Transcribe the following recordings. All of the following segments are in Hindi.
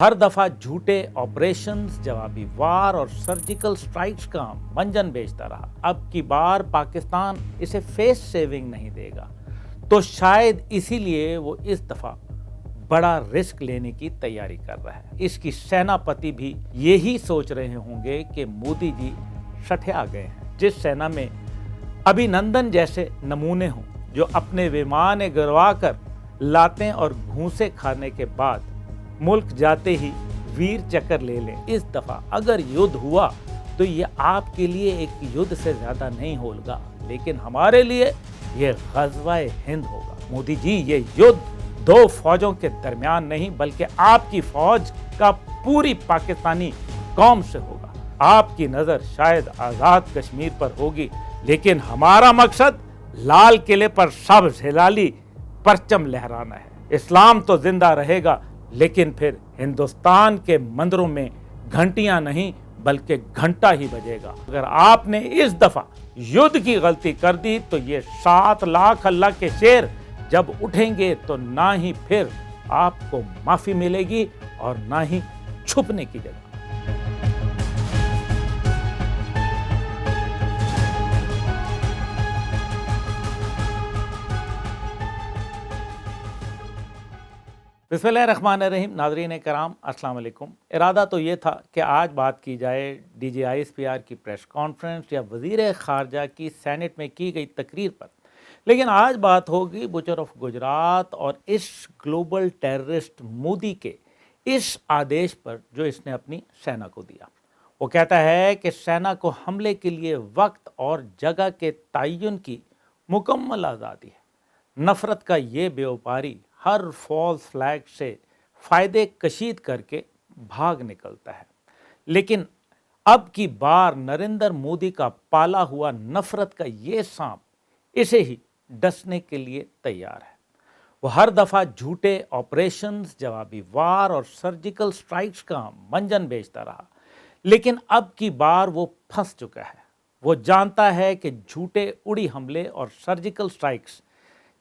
हर दफा झूठे ऑपरेशंस, जवाबी वार और सर्जिकल स्ट्राइक्स का मंजन बेचता रहा। अब की बार पाकिस्तान इसे फेस सेविंग नहीं देगा, तो शायद इसीलिए वो इस दफा बड़ा रिस्क लेने की तैयारी कर रहा है। इसकी सेनापति भी यही सोच रहे होंगे कि मोदी जी सठे आ गए हैं। जिस सेना में अभिनंदन जैसे नमूने हों, जो अपने विमान गिरवा कर लातें और घूंसे खाने के बाद मुल्क जाते ही वीर चक्र ले लें। इस दफा अगर युद्ध हुआ तो ये आपके लिए एक युद्ध से ज्यादा नहीं होगा, लेकिन हमारे लिए ये ग़ज़वा-ए हिंद होगा। मोदी जी, ये युद्ध दो फौजों के दरमियान नहीं, बल्कि आपकी फौज का पूरी पाकिस्तानी कौम से होगा। आपकी नजर शायद आजाद कश्मीर पर होगी, लेकिन हमारा मकसद लाल किले पर सब्ज़ हिलाली परचम लहराना है। इस्लाम तो जिंदा रहेगा, लेकिन फिर हिंदुस्तान के मंदिरों में घंटियां नहीं बल्कि घंटा ही बजेगा। अगर आपने इस दफा युद्ध की गलती कर दी तो ये 7 लाख अल्लाह के शेर जब उठेंगे तो ना ही फिर आपको माफी मिलेगी और ना ही छुपने की जगह। बिस्मिल्लाहिर्रहमानिर्रहीम। नाज़रीन कराम, अस्सलाम वालेकुम। इरादा तो ये था कि आज बात की जाए DGISPR की प्रेस कॉन्फ्रेंस या वज़ीर ख़ारजा की सेनेट में की गई तकरीर पर, लेकिन आज बात होगी बुचर ऑफ गुजरात और इस ग्लोबल टेररिस्ट मोदी के इस आदेश पर जो इसने अपनी सेना को दिया। वो कहता है कि सेना को हमले के लिए वक्त और जगह के तयन की मुकम्मल आज़ादी है। नफ़रत का ये व्यापारी हर फॉल्स फ्लैग से फ़ायदे कशीद करके भाग निकलता है, लेकिन अब की बार नरेंद्र मोदी का पाला हुआ नफ़रत का ये सांप इसे ही डसने के लिए तैयार है। वो हर दफ़ा झूठे ऑपरेशंस, जवाबी वार और सर्जिकल स्ट्राइक्स का मंजन बेचता रहा, लेकिन अब की बार वो फंस चुका है। वो जानता है कि झूठे उड़ी हमले और सर्जिकल स्ट्राइक्स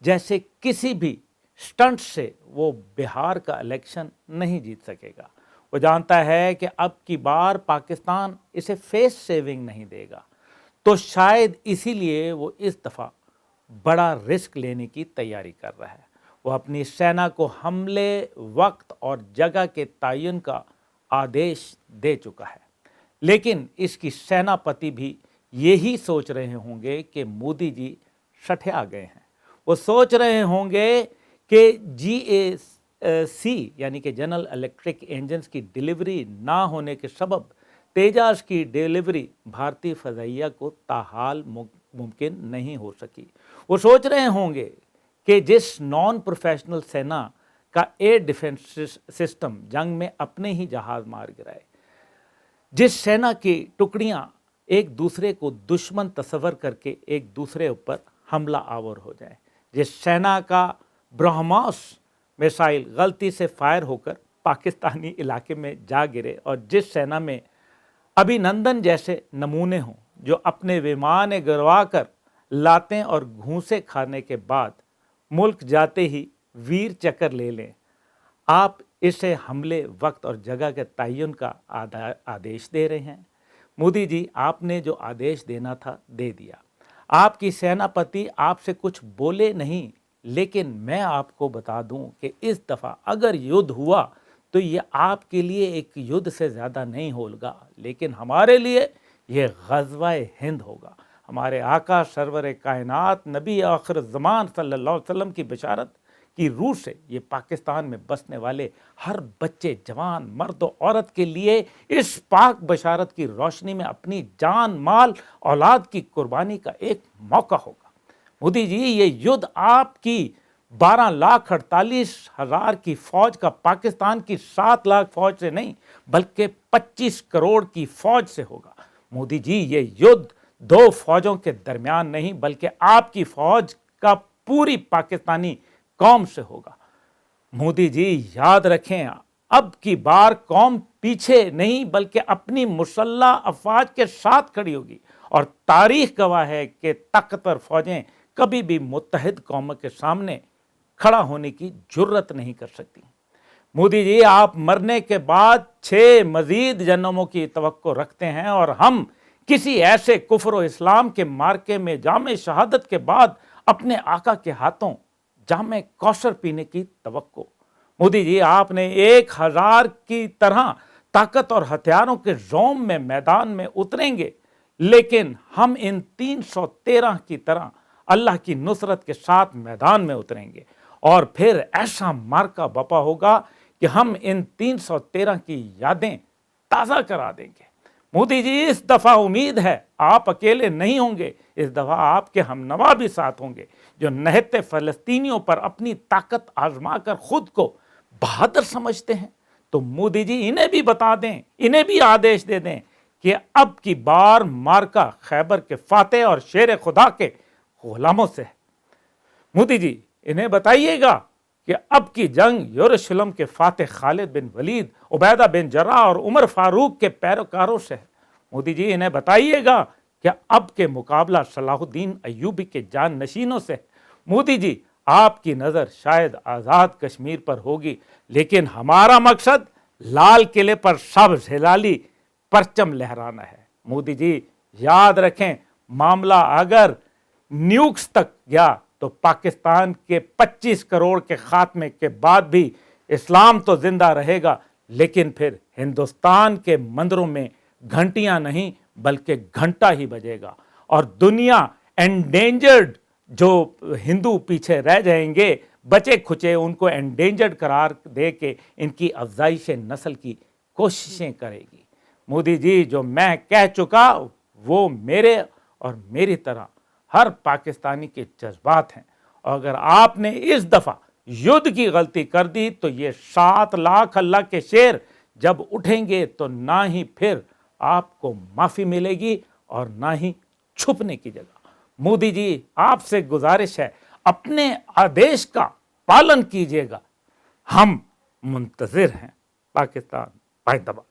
जैसे किसी भी स्टंट से वो बिहार का इलेक्शन नहीं जीत सकेगा। वो जानता है कि अब की बार पाकिस्तान इसे फेस सेविंग नहीं देगा, तो शायद इसीलिए वो इस दफ़ा बड़ा रिस्क लेने की तैयारी कर रहा है। वो अपनी सेना को हमले, वक्त और जगह के तयन का आदेश दे चुका है, लेकिन इसकी सेनापति भी यही सोच रहे होंगे कि मोदी जी सठे आ गए हैं। वो सोच रहे होंगे कि GAC यानी कि जनरल इलेक्ट्रिक इंजन्स की डिलीवरी ना होने के सबब तेजास की डिलीवरी भारतीय फ़ज़ाइया को ताहाल मुमकिन नहीं हो सकी। वो सोच रहे होंगे कि जिस नॉन प्रोफेशनल सेना का एयर डिफेंस सिस्टम जंग में अपने ही जहाज़ मार गिराए, जिस सेना की टुकड़ियां एक दूसरे को दुश्मन तस्वर करके एक दूसरे ऊपर हमला आवर हो जाए, जिस सेना का ब्रह्मोस मिसाइल गलती से फायर होकर पाकिस्तानी इलाके में जा गिरे, और जिस सेना में अभिनंदन जैसे नमूने हों, जो अपने विमान गिरवा कर लातें और घूंसे खाने के बाद मुल्क जाते ही वीर चक्र ले लें। आप इसे हमले, वक्त और जगह के तयन का आदेश दे रहे हैं। मोदी जी, आपने जो आदेश देना था दे दिया। आपकी सेनापति आपसे कुछ बोले नहीं, लेकिन मैं आपको बता दूं कि इस दफ़ा अगर युद्ध हुआ तो ये आपके लिए एक युद्ध से ज़्यादा नहीं होगा, लेकिन हमारे लिए ये ग़ज़वा-ए हिंद होगा। हमारे आका सरवर कायनात नबी आखिर ज़मान सल्लल्लाहु अलैहि वसल्लम की बशारत की रूह से ये पाकिस्तान में बसने वाले हर बच्चे, जवान, मर्द और औरत के लिए इस पाक बशारत की रोशनी में अपनी जान, माल, औलाद की कुर्बानी का एक मौका होगा। मोदी जी, ये युद्ध आपकी 12,48,000 की फौज का पाकिस्तान की 7 लाख फौज से नहीं, बल्कि 25 करोड़ की फौज से होगा। मोदी जी, ये युद्ध दो फौजों के दरमियान नहीं, बल्कि आपकी फौज का पूरी पाकिस्तानी कौम से होगा। मोदी जी, याद रखें, अब की बार कौम पीछे नहीं बल्कि अपनी मुसल्लह अफवाज के साथ खड़ी होगी, और तारीख गवाह है कि ताकतवर फौजें कभी भी मुत्तहिद कौमों के सामने खड़ा होने की जुर्रत नहीं कर सकती। मोदी जी, आप मरने के बाद 6 मजीद जन्मों की तवक्को रखते हैं और हम किसी ऐसे कुफ्र व इस्लाम के मार्के में जामे शहादत के बाद अपने आका के हाथों जामे कौसर पीने की तवक्को। मोदी जी, आपने 1000 की तरह ताकत और हथियारों के जोम में मैदान में उतरेंगे, लेकिन हम इन 313 की तरह अल्लाह की नुसरत के साथ मैदान में उतरेंगे और फिर ऐसा मार्का बपा होगा कि हम इन 313 की यादें ताज़ा करा देंगे। मोदी जी, इस दफ़ा उम्मीद है आप अकेले नहीं होंगे, इस दफ़ा आपके हमनवा भी साथ होंगे जो नहते फ़लस्तीनियों पर अपनी ताकत आजमा कर खुद को बहादुर समझते हैं। तो मोदी जी, इन्हें भी बता दें, इन्हें भी आदेश दे दें कि अब की बार मार्का खैबर के फातेह और शेर खुदा के गुलामों से है। मोदी जी, इन्हें बताइएगा कि अब की जंग यरूशलेम के फातेह खालिद बिन वलीद, उबैदा बिन जर्राह और उमर फारूक के पैरोकारों से है। मोदी जी, इन्हें बताइएगा कि अब के मुकाबला सलाहुद्दीन अय्यूबी के जान नशीनों से है। मोदी जी, आपकी नज़र शायद आज़ाद कश्मीर पर होगी, लेकिन हमारा मकसद लाल किले पर सब हिलाली परचम लहराना है। मोदी जी, याद रखें, मामला अगर न्यूक्स तक गया तो पाकिस्तान के 25 करोड़ के खात्मे के बाद भी इस्लाम तो जिंदा रहेगा, लेकिन फिर हिंदुस्तान के मंदिरों में घंटियां नहीं बल्कि घंटा ही बजेगा और दुनिया एंडेंजर्ड जो हिंदू पीछे रह जाएंगे, बचे खुचे, उनको एंडेंजर्ड करार दे के इनकी अफजाइश नस्ल की कोशिशें करेगी। मोदी जी, जो मैं कह चुका वो मेरे और मेरी तरह हर पाकिस्तानी के जज्बात हैं और अगर आपने इस दफ़ा युद्ध की गलती कर दी तो ये 7 लाख अल्लाह के शेर जब उठेंगे तो ना ही फिर आपको माफ़ी मिलेगी और ना ही छुपने की जगह। मोदी जी, आपसे गुजारिश है, अपने आदेश का पालन कीजिएगा। हम मुंतज़िर हैं। पाकिस्तान जिंदाबाद।